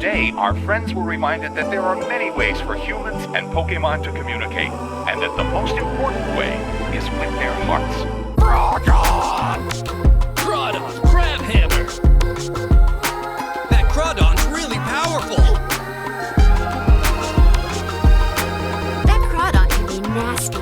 Today, our friends were reminded that there are many ways for humans and Pokémon to communicate, and that the most important way is with their hearts. Crawdaunt, Crab Hammer! That Crawdaunt's really powerful! That Crawdaunt can be nasty.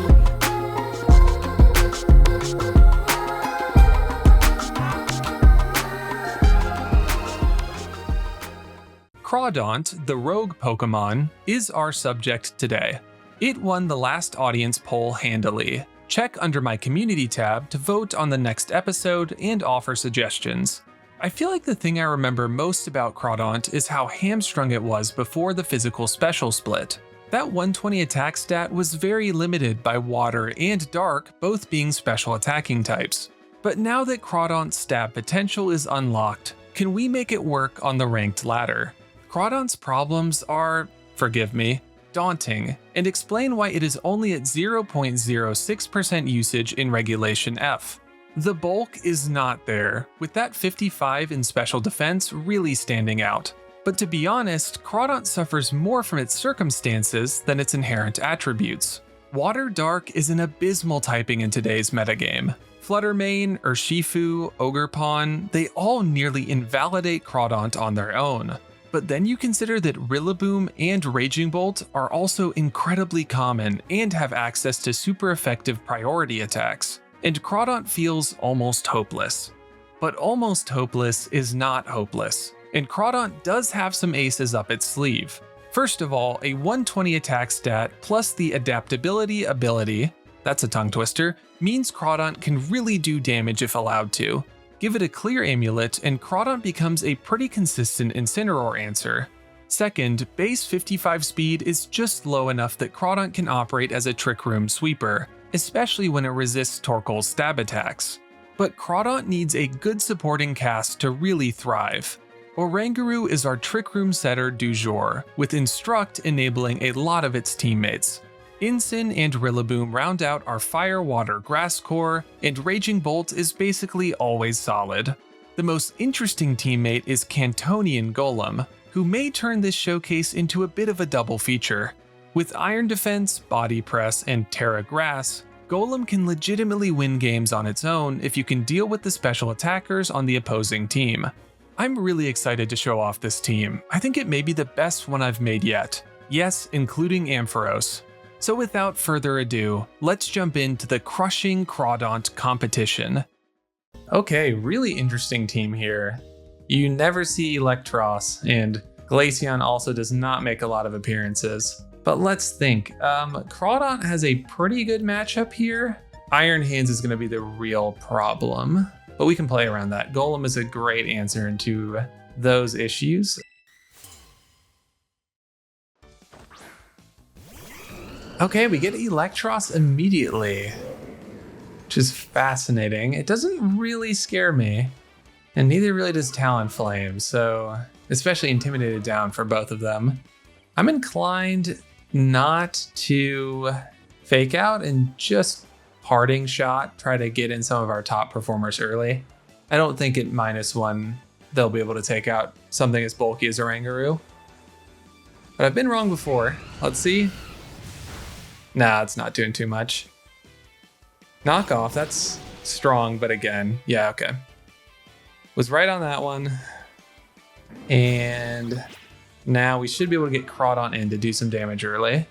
Crawdaunt, the rogue Pokemon, is our subject today. It won the last audience poll handily. Check under my community tab to vote on the next episode and offer suggestions. I feel like the thing I remember most about Crawdaunt is how hamstrung it was before the physical special split. That 120 attack stat was very limited by Water and Dark both being special attacking types. But now that Crawdaunt's stab potential is unlocked, can we make it work on the ranked ladder? Crawdaunt's problems are, forgive me, daunting, and explain why it is only at 0.06% usage in Regulation F. The bulk is not there, with that 55 in special defense really standing out. But to be honest, Crawdaunt suffers more from its circumstances than its inherent attributes. Water Dark is an abysmal typing in today's metagame. Fluttermane, Urshifu, Ogerpon, they all nearly invalidate Crawdaunt on their own. But then you consider that Rillaboom and Raging Bolt are also incredibly common and have access to super effective priority attacks, and Crawdaunt feels almost hopeless. But almost hopeless is not hopeless, and Crawdaunt does have some aces up its sleeve. First of all, a 120 attack stat plus the Adaptability ability, that's a tongue twister, means Crawdaunt can really do damage if allowed to. Give it a clear amulet, and Crawdaunt becomes a pretty consistent Incineroar answer. Second, base 55 speed is just low enough that Crawdaunt can operate as a Trick Room sweeper, especially when it resists Torkoal's stab attacks. But Crawdaunt needs a good supporting cast to really thrive. Oranguru is our Trick Room setter du jour, with Instruct enabling a lot of its teammates. Incin and Rillaboom round out our Fire, Water, Grass core, and Raging Bolt is basically always solid. The most interesting teammate is Cantonian Golem, who may turn this showcase into a bit of a double feature. With Iron Defense, Body Press, and Terra Grass, Golem can legitimately win games on its own if you can deal with the special attackers on the opposing team. I'm really excited to show off this team. I think it may be the best one I've made yet. Yes, including Ampharos. So without further ado, let's jump into the crushing Crawdaunt competition. Okay, really interesting team here. You never see Electros, and Glaceon also does not make a lot of appearances. But let's think, Crawdaunt has a pretty good matchup here. Iron Hands is going to be the real problem, but we can play around that. Golem is a great answer into those issues. Okay, we get Electros immediately, which is fascinating. It doesn't really scare me, and neither really does Talonflame, so especially intimidated down for both of them. I'm inclined not to fake out and just parting shot, try to get in some of our top performers early. I don't think at -1 they'll be able to take out something as bulky as Oranguru. But I've been wrong before. Let's see. Nah, it's not doing too much. Knockoff, that's strong, but again, yeah, okay. Was right on that one. And now we should be able to get Crawdaunt in to do some damage early.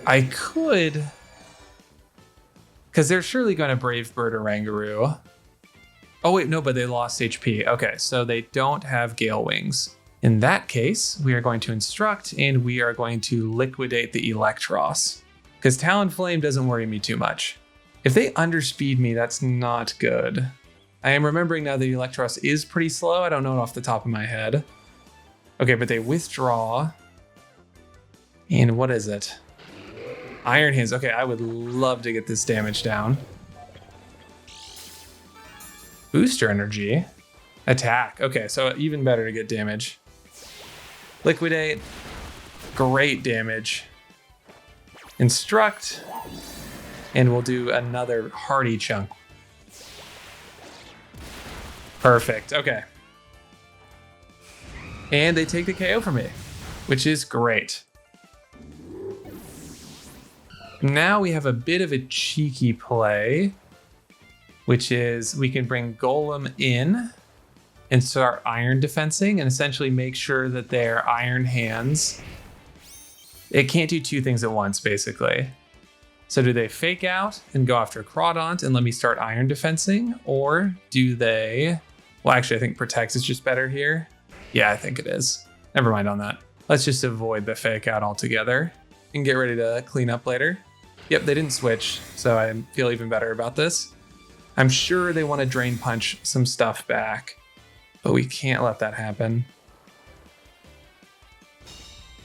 I could, because they're surely going to Brave Bird Oranguru. Oh wait, no, but they lost HP. Okay, so they don't have Gale Wings. In that case, we are going to Instruct and we are going to liquidate the Electros, because Talonflame doesn't worry me too much. If they underspeed me, that's not good. I am remembering now that Electros is pretty slow. I don't know it off the top of my head. Okay, but they withdraw. And what is it? Iron Hands. Okay, I would love to get this damage down. Booster Energy. Attack. Okay, so even better to get damage. Liquidate. Great damage. Instruct. And we'll do another hearty chunk. Perfect. Okay. And they take the KO from me, which is great. Now we have a bit of a cheeky play, which is we can bring Golem in and start iron defensing and essentially make sure that their iron hands, it can't do two things at once, basically. So do they fake out and go after Crawdaunt and let me start iron defensing? Or do they, well, actually, I think protect is just better here. Yeah, I think it is. Never mind on that. Let's just avoid the fake out altogether and get ready to clean up later. Yep, they didn't switch, so I feel even better about this. I'm sure they want to drain punch some stuff back, but we can't let that happen.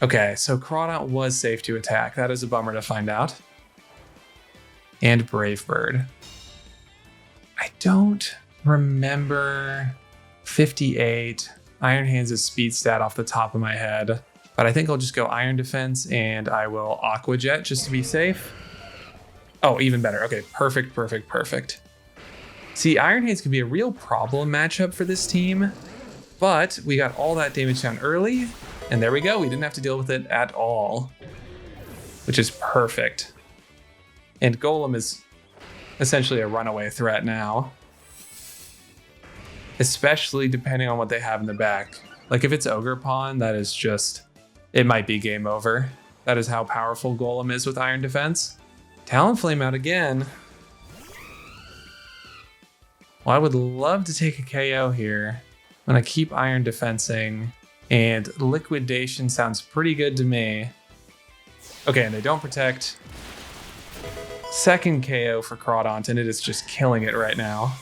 Okay, so Crawdaunt was safe to attack. That is a bummer to find out. And Brave Bird. I don't remember 58 Iron Hands' speed stat off the top of my head, but I think I'll just go Iron Defense and I will Aqua Jet just to be safe. Oh, even better. Okay, perfect, perfect, perfect. See, Iron Hands could be a real problem matchup for this team, but we got all that damage down early, and there we go. We didn't have to deal with it at all, which is perfect. And Golem is essentially a runaway threat now, especially depending on what they have in the back. Like if it's Ogerpon, that is just, it might be game over. That is how powerful Golem is with Iron Defense. Talonflame out again. Well, I would love to take a KO here. I'm gonna keep Iron Defensing, and Liquidation sounds pretty good to me. Okay, and they don't protect. Second KO for Crawdaunt, and it is just killing it right now.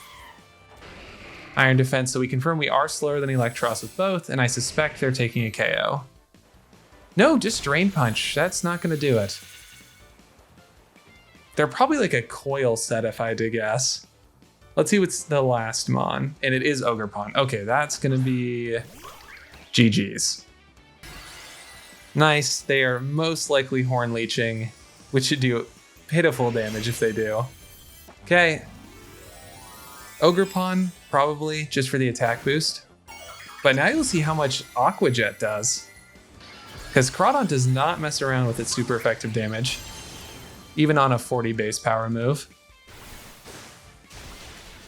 Iron Defense, so we confirm we are slower than Electros with both, and I suspect they're taking a KO. No, just Drain Punch. That's not going to do it. They're probably like a coil set if I had to guess. Let's see what's the last Mon, and it is Ogerpon. Okay, that's going to be GG's. Nice, they are most likely Horn Leeching, which should do pitiful damage if they do. Okay. Ogerpon, probably, just for the attack boost. But now you'll see how much Aqua Jet does. Because Crawdaunt does not mess around with its super effective damage, even on a 40 base power move.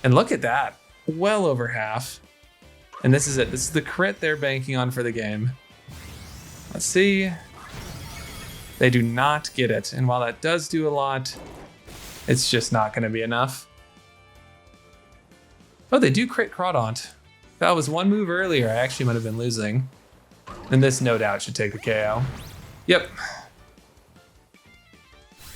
And look at that, well over half. And this is it, this is the crit they're banking on for the game. Let's see. They do not get it, and while that does do a lot, it's just not going to be enough. Oh, they do crit Crawdaunt. If that was one move earlier, I actually might have been losing. And this no doubt should take a KO. Yep.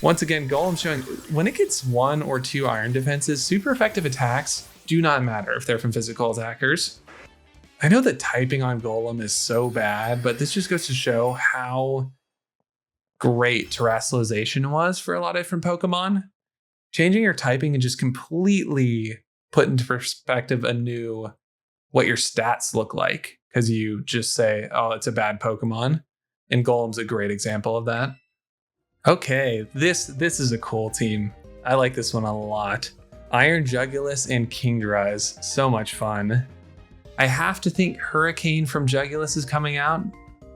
Once again, Golem showing when it gets 1 or 2 iron defenses, super effective attacks do not matter if they're from physical attackers. I know that typing on Golem is so bad, but this just goes to show how great terrestrialization was for a lot of different Pokemon. Changing your typing and just completely put into perspective anew what your stats look like, because you just say, oh, it's a bad Pokemon. And Golem's a great example of that. Okay, this is a cool team. I like this one a lot. Iron Jugulus and Kingdra is so much fun. I have to think Hurricane from Jugulus is coming out,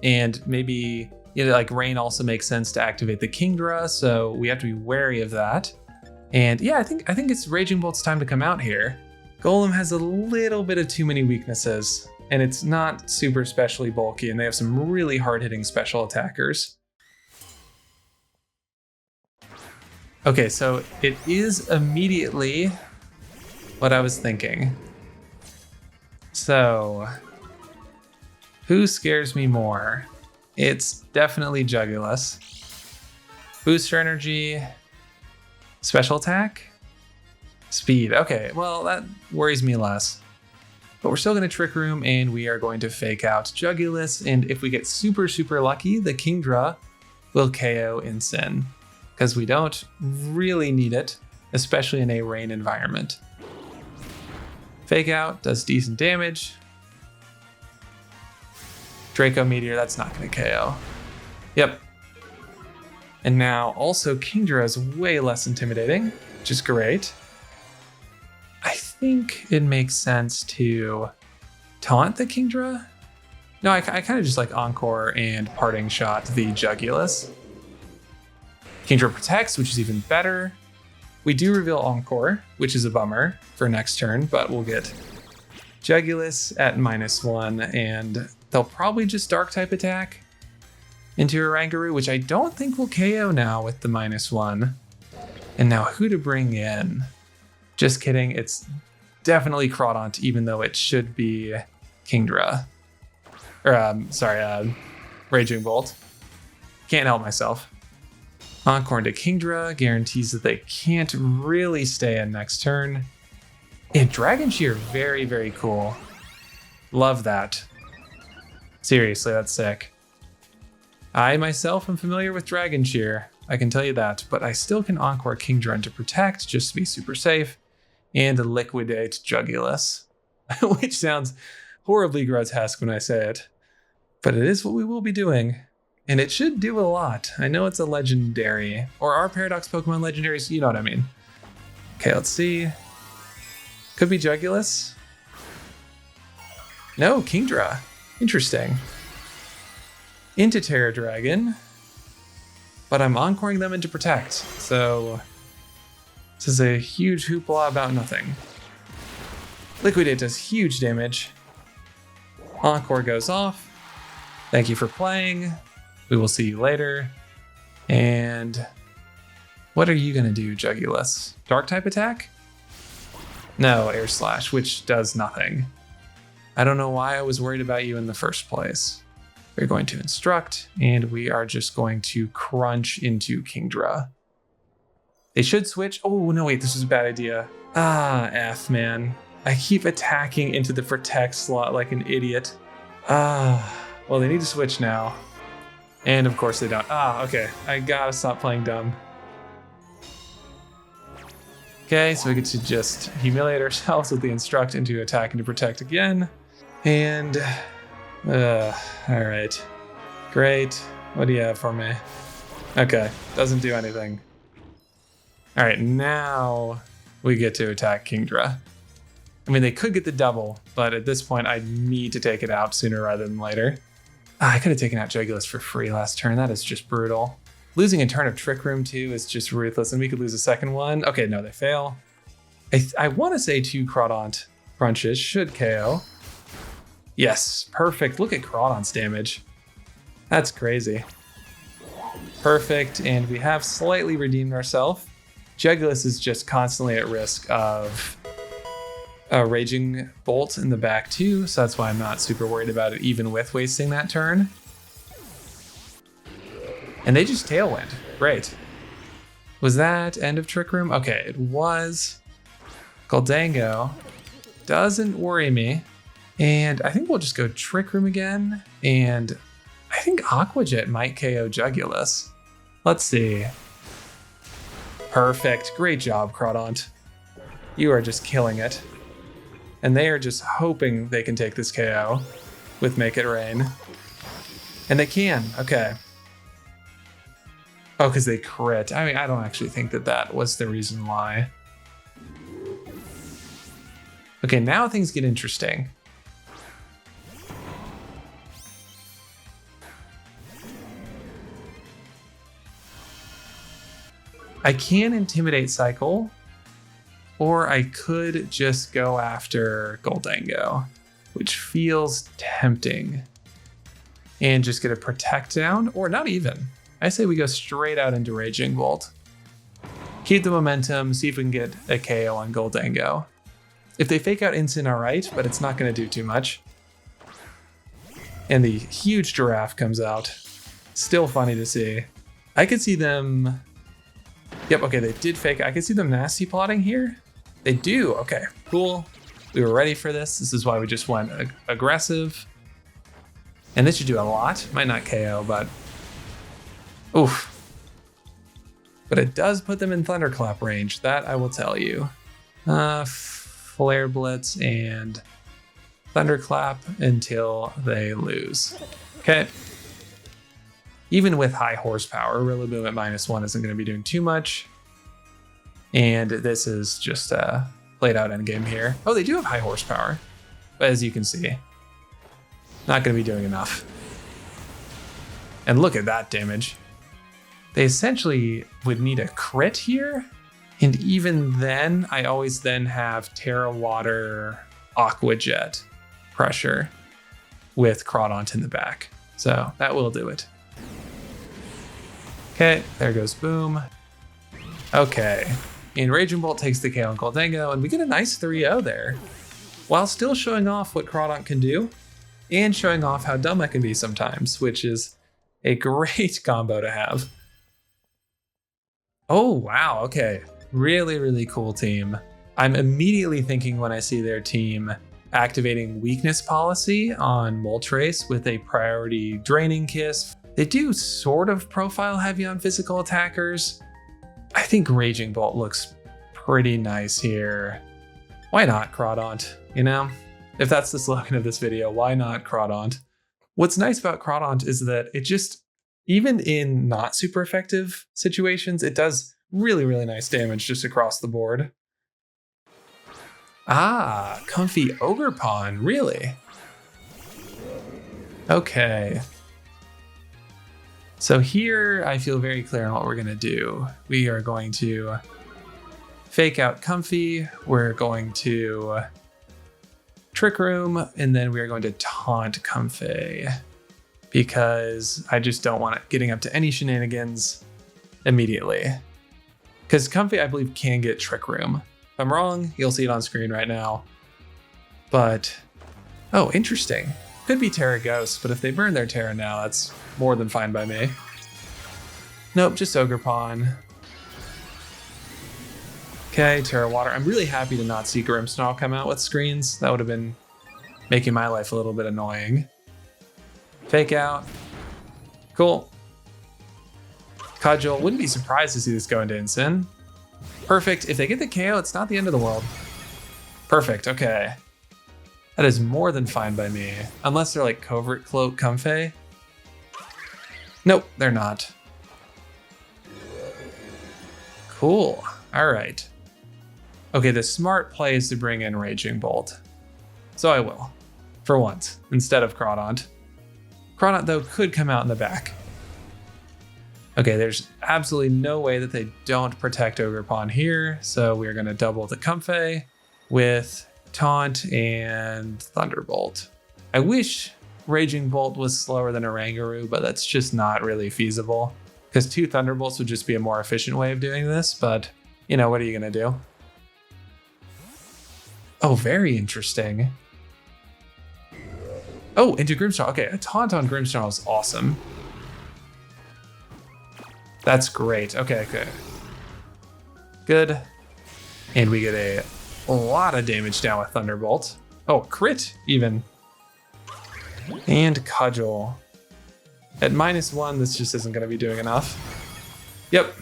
and maybe like Rain also makes sense to activate the Kingdra, so we have to be wary of that. And yeah, I think it's Raging Bolt's time to come out here. Golem has a little bit of too many weaknesses, and it's not super specially bulky, and they have some really hard-hitting special attackers. Okay, so it is immediately what I was thinking. So, who scares me more? It's definitely Jugulus. Booster energy, special attack, speed. Okay, well, that worries me less. But we're still going to Trick Room, and we are going to fake out Jugulus, and if we get super, super lucky, the Kingdra will KO Incin, because we don't really need it, especially in a rain environment. Fake out, does decent damage. Draco Meteor, that's not going to KO. Yep. And now also Kingdra is way less intimidating, which is great. I think it makes sense to taunt the Kingdra. No, I kind of just like Encore and Parting Shot the Jugulus. Kingdra protects, which is even better. We do reveal Encore, which is a bummer for next turn, but we'll get Jugulus at -1, and they'll probably just Dark type attack into Oranguru, which I don't think will KO now with the -1. And now who to bring in? Just kidding, it's definitely Crawdaunt, even though it should be Kingdra. Or, Raging Bolt. Can't help myself. Encore into Kingdra guarantees that they can't really stay in next turn. And Dragon Shear, very, very cool. Love that. Seriously, that's sick. I myself am familiar with Dragon Shear, I can tell you that, but I still can Encore Kingdra into Protect just to be super safe, and Liquidate Jugulus, which sounds horribly grotesque when I say it, but it is what we will be doing. And it should do a lot. I know it's a legendary, or our Paradox Pokemon legendaries, you know what I mean. Okay, let's see. Could be Jugulus. No, Kingdra. Interesting. Into Terra Dragon, but I'm Encoring them into Protect, so this is a huge hoopla about nothing. Liquidate does huge damage. Encore goes off. Thank you for playing. We will see you later. And what are you going to do, Jugulus? Dark type attack? No, Air Slash, which does nothing. I don't know why I was worried about you in the first place. We're going to Instruct, and we are just going to crunch into Kingdra. They should switch. Oh, no, wait, this is a bad idea. Ah, F, man. I keep attacking into the Protect slot like an idiot. Well, they need to switch now. And of course they don't. Okay. I gotta stop playing dumb. Okay, so we get to just humiliate ourselves with the Instruct into Attack and to Protect again. And, alright. Great. What do you have for me? Okay, doesn't do anything. Alright, now we get to attack Kingdra. I mean, they could get the double, but at this point, I need to take it out sooner rather than later. I could have taken out Jugulus for free last turn. That is just brutal. Losing a turn of Trick Room too is just ruthless, and we could lose a second one. Okay, no, they fail. I want to say 2 Crawdaunt crunches should KO. Yes, perfect. Look at Crawdaunt's damage. That's crazy. Perfect, and we have slightly redeemed ourselves. Jugulus is just constantly at risk of a Raging Bolt in the back too, so that's why I'm not super worried about it, even with wasting that turn. And they just Tailwind. Great. Was that end of Trick Room? Okay, it was. Gholdengo doesn't worry me. And I think we'll just go Trick Room again. And I think Aqua Jet might KO Jugulus. Let's see. Perfect. Great job, Crawdaunt. You are just killing it. And they are just hoping they can take this KO with Make It Rain. And they can. Okay. Oh, because they crit. I mean, I don't actually think that that was the reason why. Okay, now things get interesting. I can Intimidate Cycle, or I could just go after Gholdengo, which feels tempting. And just get a Protect down, or not even. I say we go straight out into Raging Bolt. Keep the momentum, see if we can get a KO on Gholdengo. If they fake out Instant, alright, but it's not going to do too much. And the huge Giraffe comes out. Still funny to see. I could see them... Yep, okay, they did fake. I could see them nasty plotting here. They do, okay, cool. We were ready for this. This is why we just went aggressive. And this should do a lot. Might not KO, but... Oof. But it does put them in Thunderclap range, that I will tell you. Flare Blitz and Thunderclap until they lose. Okay. Even with high horsepower, Rillaboom at -1 isn't going to be doing too much. And this is just played out endgame here. Oh, they do have high horsepower, but as you can see, not going to be doing enough. And look at that damage. They essentially would need a crit here. And even then, I always then have Terra Water Aqua Jet pressure with Crawdaunt in the back. So that will do it. Okay, there goes Boom. Okay, and Raging Bolt takes the KO on Goldango, and we get a nice 3-0 there, while still showing off what Crawdaunt can do, and showing off how dumb I can be sometimes, which is a great combo to have. Oh, wow, okay. Really, really cool team. I'm immediately thinking when I see their team activating weakness policy on Moltres with a priority Draining Kiss. They do sort of profile heavy on physical attackers. I think Raging Bolt looks pretty nice here. Why not Crawdaunt? You know, if that's the slogan of this video, why not Crawdaunt? What's nice about Crawdaunt is that it just, even in not super effective situations, it does really, really nice damage just across the board. Ah, Comfy Ogre Pawn, really? Okay. So here I feel very clear on what we're gonna do. We are going to fake out Comfy, we're going to Trick Room, and then we are going to taunt Comfy because I just don't want it getting up to any shenanigans immediately. Because Comfy, I believe, can get Trick Room. If I'm wrong, you'll see it on screen right now. But, oh, interesting. Could be Terra Ghost, but if they burn their Terra now, that's more than fine by me. Nope, just Ogre Pawn. Okay, Terra Water. I'm really happy to not see Grimmsnarl come out with screens. That would have been making my life a little bit annoying. Fake out. Cool. Cudgel. Wouldn't be surprised to see this go into Incin. Perfect. If they get the KO, it's not the end of the world. Perfect. Okay. That is more than fine by me. Unless they're like Covert Cloak Comfey. Nope, they're not. Cool. All right. Okay, the smart play is to bring in Raging Bolt. So I will. For once, instead of Crawdaunt. Crawdaunt, though, could come out in the back. Okay, there's absolutely no way that they don't protect Ogre Pawn here, so we're going to double the Comfey with Taunt and Thunderbolt. I wish Raging Bolt was slower than Oranguru, but that's just not really feasible, because 2 Thunderbolts would just be a more efficient way of doing this, but, you know, what are you going to do? Oh, very interesting. Oh, into Grimmsnarl. Okay, a Taunt on Grimmsnarl is awesome. That's great. Okay, okay. Good. And we get a lot of damage down with Thunderbolt. Oh, crit even. And Cudgel. At -1, this just isn't going to be doing enough. Yep.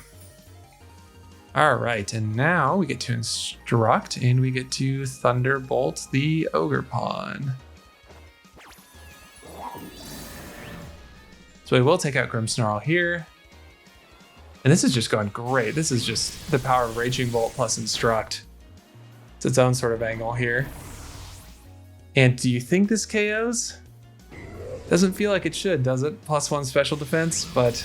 All right, and now we get to Instruct, and we get to Thunderbolt the Ogre Pawn. So we will take out Grimmsnarl here. And this is just going great. This is just the power of Raging Bolt plus Instruct. It's its own sort of angle here. And do you think this KOs? Doesn't feel like it should, does it? +1 special defense, but...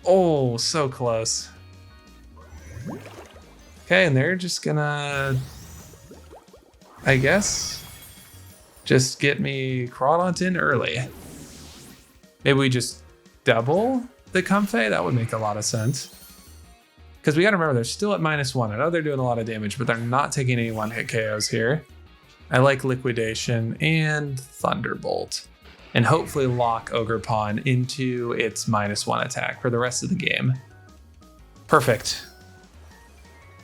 Oh, so close. Okay, and they're just gonna... I guess... just get me Crawdaunt in early. Maybe we just double the Comfey? That would make a lot of sense. Because we gotta remember, they're still at -1. I know they're doing a lot of damage, but they're not taking any one-hit KOs here. I like Liquidation and Thunderbolt. And hopefully lock Ogre Pawn into its -1 attack for the rest of the game. Perfect.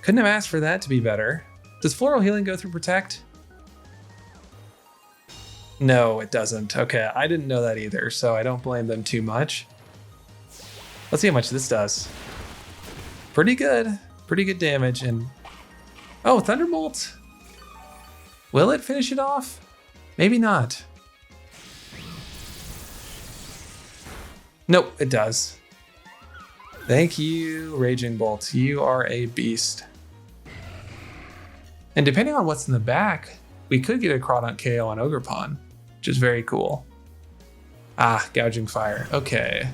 Couldn't have asked for that to be better. Does Floral Healing go through Protect? No, it doesn't. Okay, I didn't know that either, so I don't blame them too much. Let's see how much this does. Pretty good. Pretty good damage. And oh, Thunderbolt. Will it finish it off? Maybe not. Nope, it does. Thank you, Raging Bolt. You are a beast. And depending on what's in the back, we could get a Crawdaunt KO on Ogerpon, which is very cool. Ah, Gouging Fire. Okay.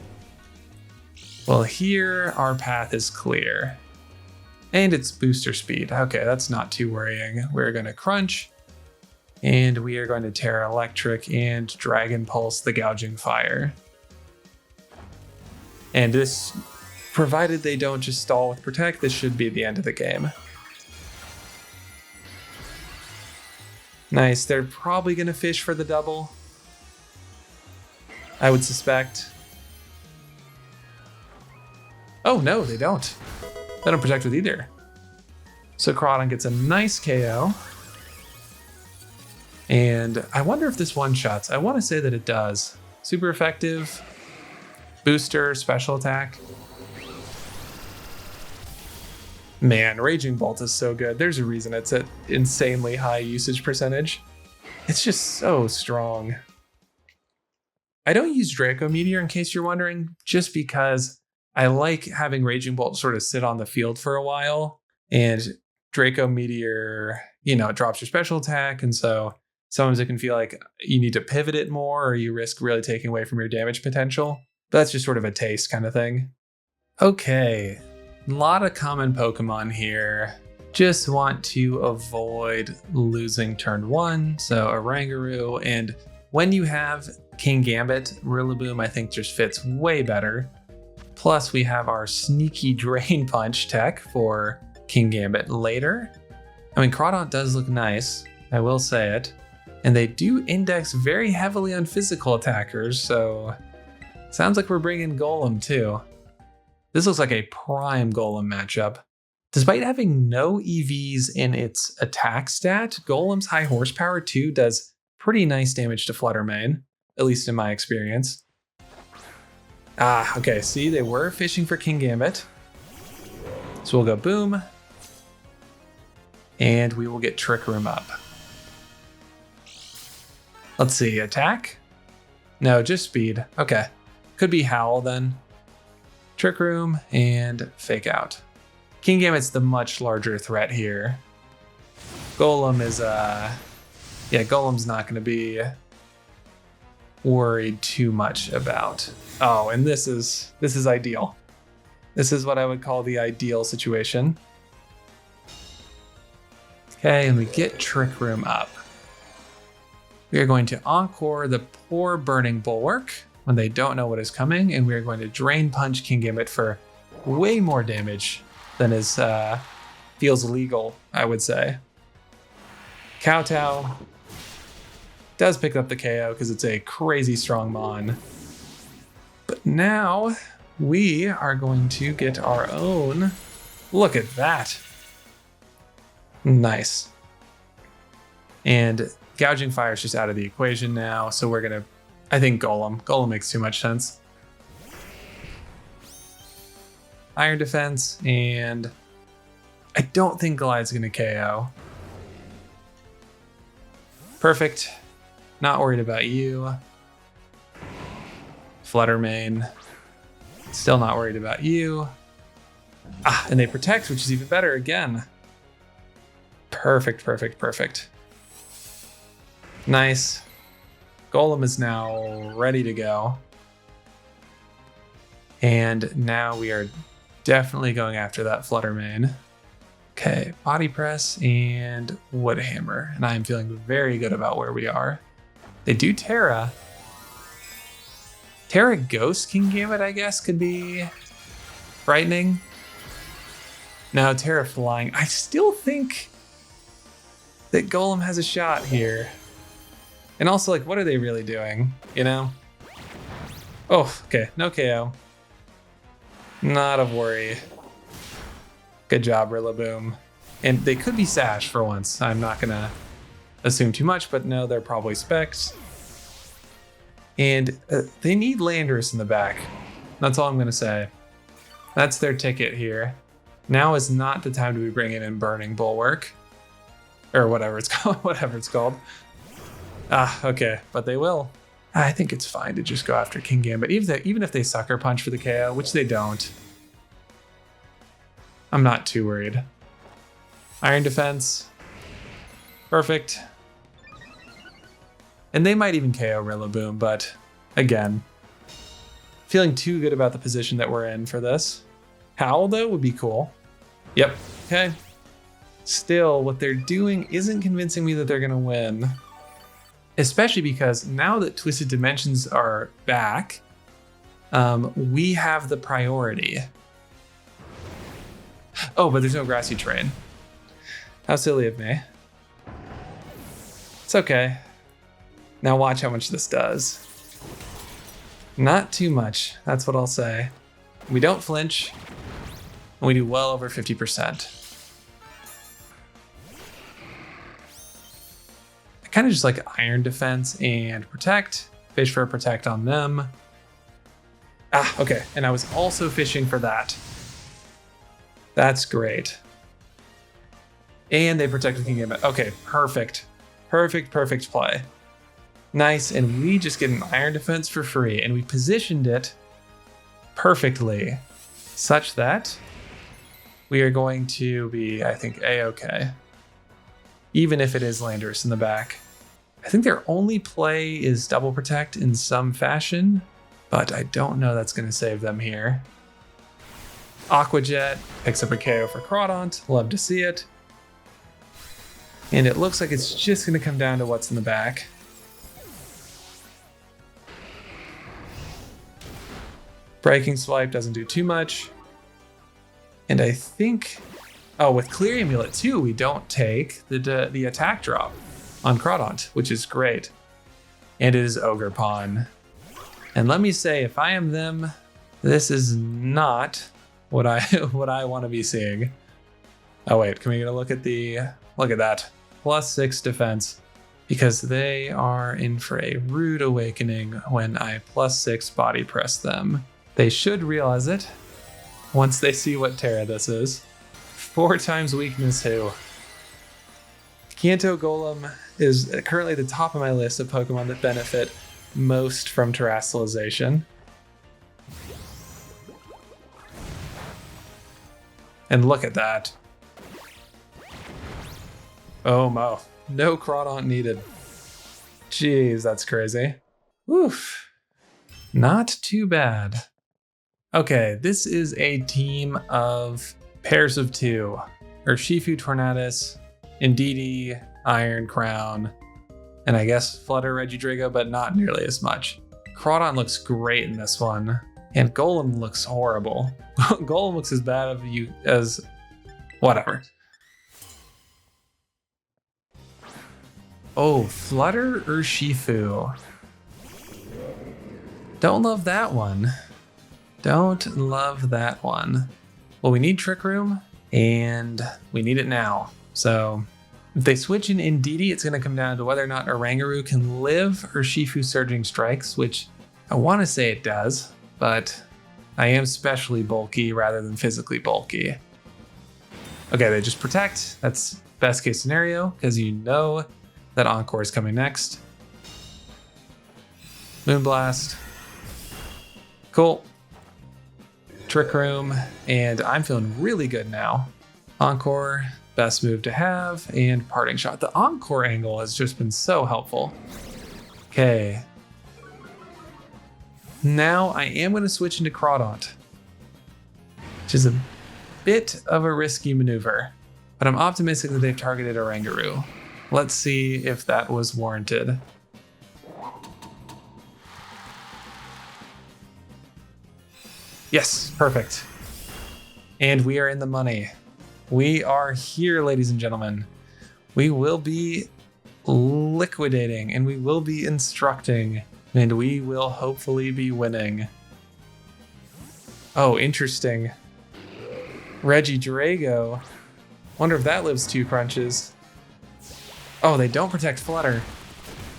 Well, here our path is clear. And it's booster speed. Okay, that's not too worrying. We're going to Crunch. And we are going to Terra Electric and Dragon Pulse the Gouging Fire. And this, provided they don't just stall with Protect, this should be the end of the game. Nice, they're probably going to fish for the double, I would suspect. Oh no, they don't. They don't Protect with either. So Crawdaunt gets a nice KO. And I wonder if this one-shots. I want to say that it does. Super effective. Booster, special attack. Man, Raging Bolt is so good. There's a reason it's at insanely high usage percentage. It's just so strong. I don't use Draco Meteor in case you're wondering, just because I like having Raging Bolt sort of sit on the field for a while. And Draco Meteor, you know, it drops your special attack. And so sometimes it can feel like you need to pivot it more or you risk really taking away from your damage potential. But that's just sort of a taste kind of thing. Okay. A lot of common Pokemon here. Just want to avoid losing turn 1, so Oranguru. And when you have King Gambit, Rillaboom I think just fits way better. Plus we have our sneaky Drain Punch tech for King Gambit later. I mean, Crawdaunt does look nice, I will say it. And they do index very heavily on physical attackers, so sounds like we're bringing Golem too. This looks like a prime Golem matchup. Despite having no EVs in its attack stat, Golem's high horsepower too does pretty nice damage to Fluttermane, at least in my experience. Ah, okay, see, they were fishing for King Gambit. So we'll go boom. And we will get Trick Room up. Let's see, attack? No, just speed. Okay, could be Howl then. Trick Room and Fake Out. King Gambit's the much larger threat here. Golem is, yeah, Golem's not going to be worried too much about. Oh, and this is ideal. This is what I would call the ideal situation. Okay, and we get Trick Room up. We are going to Encore the poor Burning Bulwark when they don't know what is coming, and we are going to Drain Punch King Gambit for way more damage than is feels legal, I would say. Kowtow does pick up the KO because it's a crazy strong Mon. But now we are going to get our own. Look at that. Nice. And Gouging Fire is just out of the equation now, so we're gonna, I think Golem. Golem makes too much sense. Iron Defense, and I don't think Glide's gonna KO. Perfect. Not worried about you. Fluttermane. Still not worried about you. Ah, and they protect, which is even better again. Perfect, perfect, perfect. Nice. Golem is now ready to go. And now we are definitely going after that Fluttermane. Okay, Body Press and Wood Hammer. And I am feeling very good about where we are. They do Terra. Terra Ghost King Gambit, I guess, could be frightening. No, Terra Flying. I still think that Golem has a shot here. And also, like, what are they really doing? You know? Oh, okay. No KO. Not a worry. Good job, Rillaboom. And they could be Sash for once. I'm not going to assume too much, but no, they're probably Specs. And they need Landorus in the back. That's all I'm going to say. That's their ticket here. Now is not the time to be bringing in Burning Bulwark. Or whatever it's called. Ah, okay, but they will. I think it's fine to just go after King Gambit, even if they Sucker Punch for the KO, which they don't. I'm not too worried. Iron Defense. Perfect. And they might even KO Rillaboom, but again, feeling too good about the position that we're in for this. Howl, though, would be cool. Yep. Okay. Still, what they're doing isn't convincing me that they're going to win. Especially because now that Twisted Dimensions are back, we have the priority. Oh, but there's no grassy terrain. How silly of me. It's okay. Now watch how much this does. Not too much, that's what I'll say. We don't flinch, and we do well over 50%. I kind of just like Iron Defense and Protect. Fish for a Protect on them. Ah, okay, and I was also fishing for that. That's great. And they protected King Gambit. Okay, perfect. Perfect play. Nice, and we just get an Iron Defense for free, and we positioned it perfectly, such that we are going to be, I think, A-okay. Even if it is Landorus in the back. I think their only play is Double Protect in some fashion, but I don't know that's going to save them here. Aqua Jet picks up a KO for Crawdaunt. Love to see it. And it looks like it's just going to come down to what's in the back. Breaking Swipe doesn't do too much. And I think, oh, with Clear Amulet too, we don't take the attack drop on Crawdaunt, which is great. And it is Ogre Pawn. And let me say, if I am them, this is not what I want to be seeing. Oh wait, can we get a look at that? +6 defense. Because they are in for a rude awakening when I +6 body press them. They should realize it once they see what Terra this is. 4 times weakness who? Kanto Golem is currently the top of my list of Pokemon that benefit most from terrestrialization. And look at that. Oh mo. No Crawdaunt needed. Jeez, that's crazy. Oof. Not too bad. Okay, this is a team of pairs of 2. Urshifu Tornadus, Indeedee, Iron Crown, and I guess Flutter Regidrago, but not nearly as much. Crawdaunt looks great in this one, and Golem looks horrible. Golem looks as bad as whatever. Oh, Flutter Urshifu. Don't love that one. Don't love that one. Well, we need Trick Room, and we need it now. So if they switch in Indeedee, it's going to come down to whether or not Oranguru can live Urshifu Surging Strikes, which I want to say it does, but I am specially bulky rather than physically bulky. Okay, they just protect. That's best case scenario, because you know that Encore is coming next. Moonblast. Cool. Trick Room, and I'm feeling really good now. Encore, best move to have, and Parting Shot. The Encore angle has just been so helpful. Okay. Now I am going to switch into Crawdaunt, which is a bit of a risky maneuver, but I'm optimistic that they've targeted Oranguru. Let's see if that was warranted. Yes, perfect. And we are in the money. We are here, ladies and gentlemen. We will be liquidating, and we will be instructing, and we will hopefully be winning. Oh, interesting. Regidrago. Wonder if that lives 2 crunches. Oh, they don't protect Flutter.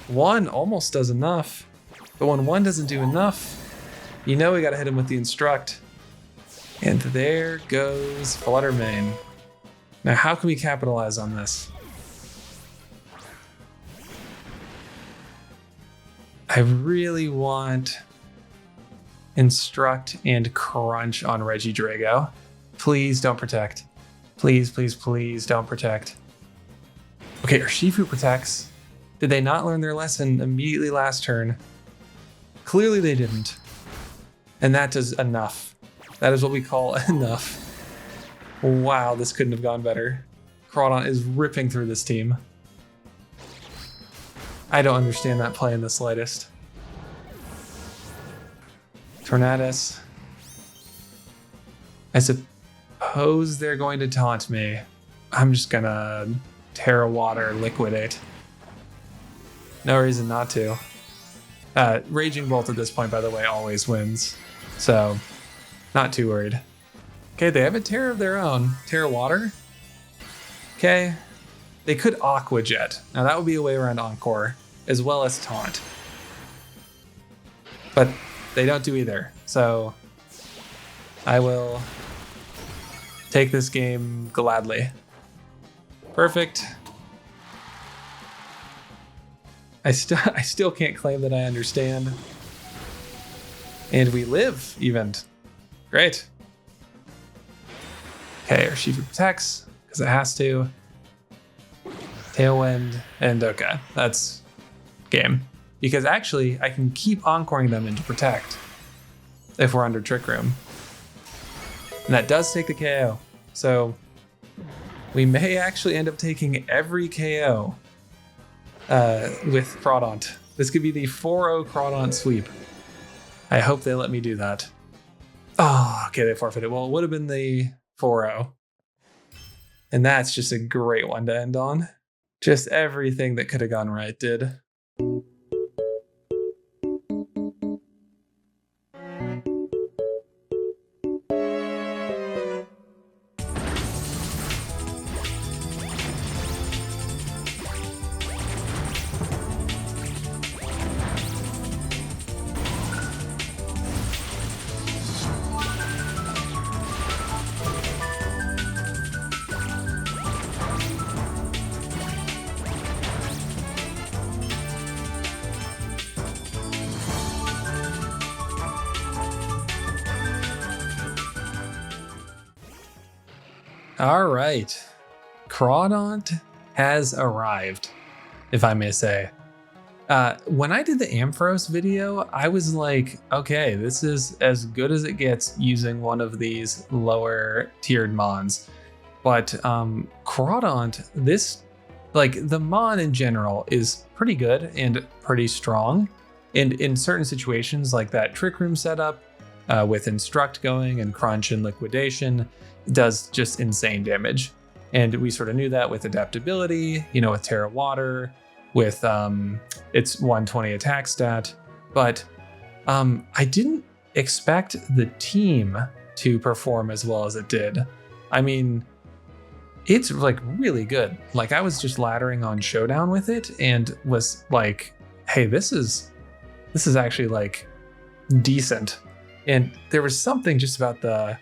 1 almost does enough. But when 1 doesn't do enough, you know we gotta hit him with the Instruct. And there goes Flutter Mane. Now how can we capitalize on this? I really want Instruct and Crunch on Regidrago. Please don't protect. Please, please, please don't protect. Okay, Urshifu protects. Did they not learn their lesson immediately last turn? Clearly they didn't. And that does enough. That is what we call enough. Wow, this couldn't have gone better. Crawdaunt is ripping through this team. I don't understand that play in the slightest. Tornadus. I suppose they're going to taunt me. I'm just gonna Terra Water Liquidate. No reason not to. Raging Bolt at this point, by the way, always wins. So, not too worried. Okay, they have a Terra of their own. Terra Water. Okay. They could Aqua Jet. Now that would be a way around Encore, as well as Taunt. But they don't do either. So, I will take this game gladly. Perfect. I still can't claim that I understand. And we live, even. Great. Okay, Urshifu protects, because it has to. Tailwind, and okay, that's game. Because actually, I can keep encoring them into protect if we're under Trick Room. And that does take the KO. So we may actually end up taking every KO with Crawdaunt. This could be the 4-0 Crawdaunt sweep. I hope they let me do that. Oh, okay, they forfeited. Well, it would have been the 4-0. And that's just a great one to end on. Just everything that could have gone right did. All right, Crawdaunt has arrived, if I may say. When I did the Ampharos video, I was like, okay, this is as good as it gets using one of these lower tiered mons. But Crawdaunt, the mon in general is pretty good and pretty strong. And in certain situations like that Trick Room setup with Instruct going and Crunch and Liquidation, does just insane damage. And we sort of knew that with Adaptability, with Terra Water, with its 120 attack stat. But I didn't expect the team to perform as well as it did. I mean, it's like really good. Like I was just laddering on Showdown with it and was like, hey, this is actually like decent. And there was something just about the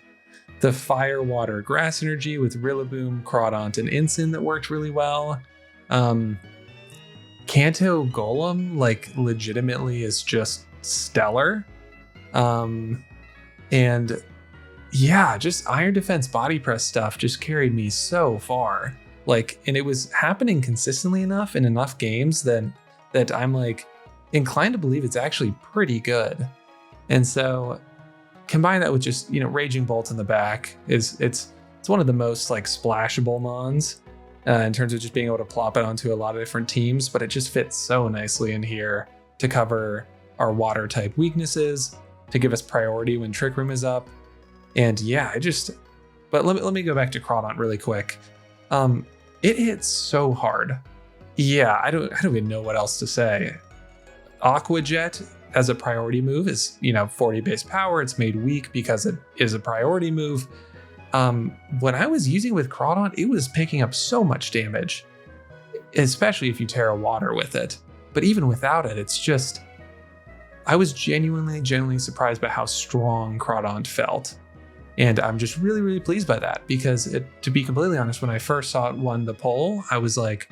Fire, Water, Grass energy with Rillaboom, Crawdaunt, and Ensign that worked really well. Kanto Golem, like, legitimately is just stellar. And yeah, just Iron Defense Body Press stuff just carried me so far. Like, and it was happening consistently enough in enough games that I'm like inclined to believe it's actually pretty good. And so combine that with just, Raging Bolt in the back it's one of the most like splashable mons in terms of just being able to plop it onto a lot of different teams, but it just fits so nicely in here to cover our water type weaknesses, to give us priority when Trick Room is up. And yeah, but let me go back to Crawdaunt really quick. It hits so hard. Yeah, I don't even know what else to say. Aqua Jet as a priority move is, 40 base power. It's made weak because it is a priority move. When I was using it with Crawdaunt, it was picking up so much damage, especially if you Terra Water with it. But even without it, it's just, I was genuinely surprised by how strong Crawdaunt felt. And I'm just really, really pleased by that because to be completely honest, when I first saw it won the poll, I was like,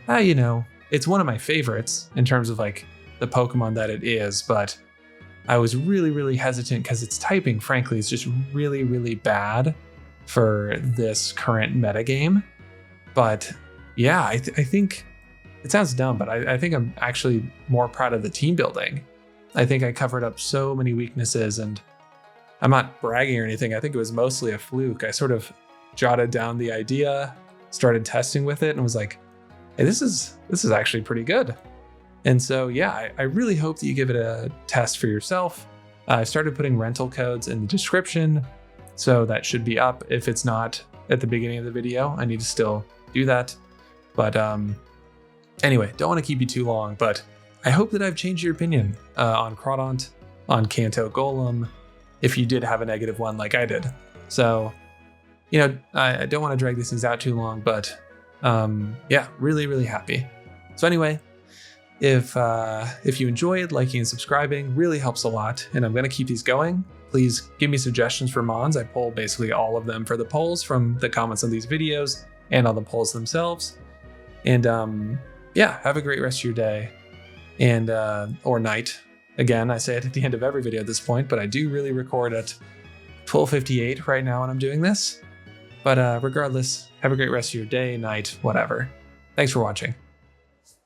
it's one of my favorites in terms of like the Pokemon that it is, but I was really, really hesitant because its typing, frankly, is just really, really bad for this current metagame. But yeah, I think it sounds dumb, but I think I'm actually more proud of the team building. I think I covered up so many weaknesses, and I'm not bragging or anything. I think it was mostly a fluke. I sort of jotted down the idea, started testing with it, and was like, hey, this is actually pretty good. And so, yeah, I really hope that you give it a test for yourself. I started putting rental codes in the description, so that should be up. If it's not at the beginning of the video, I need to still do that. But anyway, don't want to keep you too long, but I hope that I've changed your opinion on Crawdaunt, on Kanto Golem, if you did have a negative one like I did. So, you know, I don't want to drag these things out too long, but yeah, really, really happy. So anyway, if you enjoyed, liking and subscribing really helps a lot, and I'm going to keep these going. Please give me suggestions for mons. I pull basically all of them for the polls from the comments on these videos and on the polls themselves. And yeah, have a great rest of your day and or night. Again, I say it at the end of every video at this point, but I do really record at 12:58 right now when I'm doing this. But regardless, have a great rest of your day, night, whatever. Thanks for watching.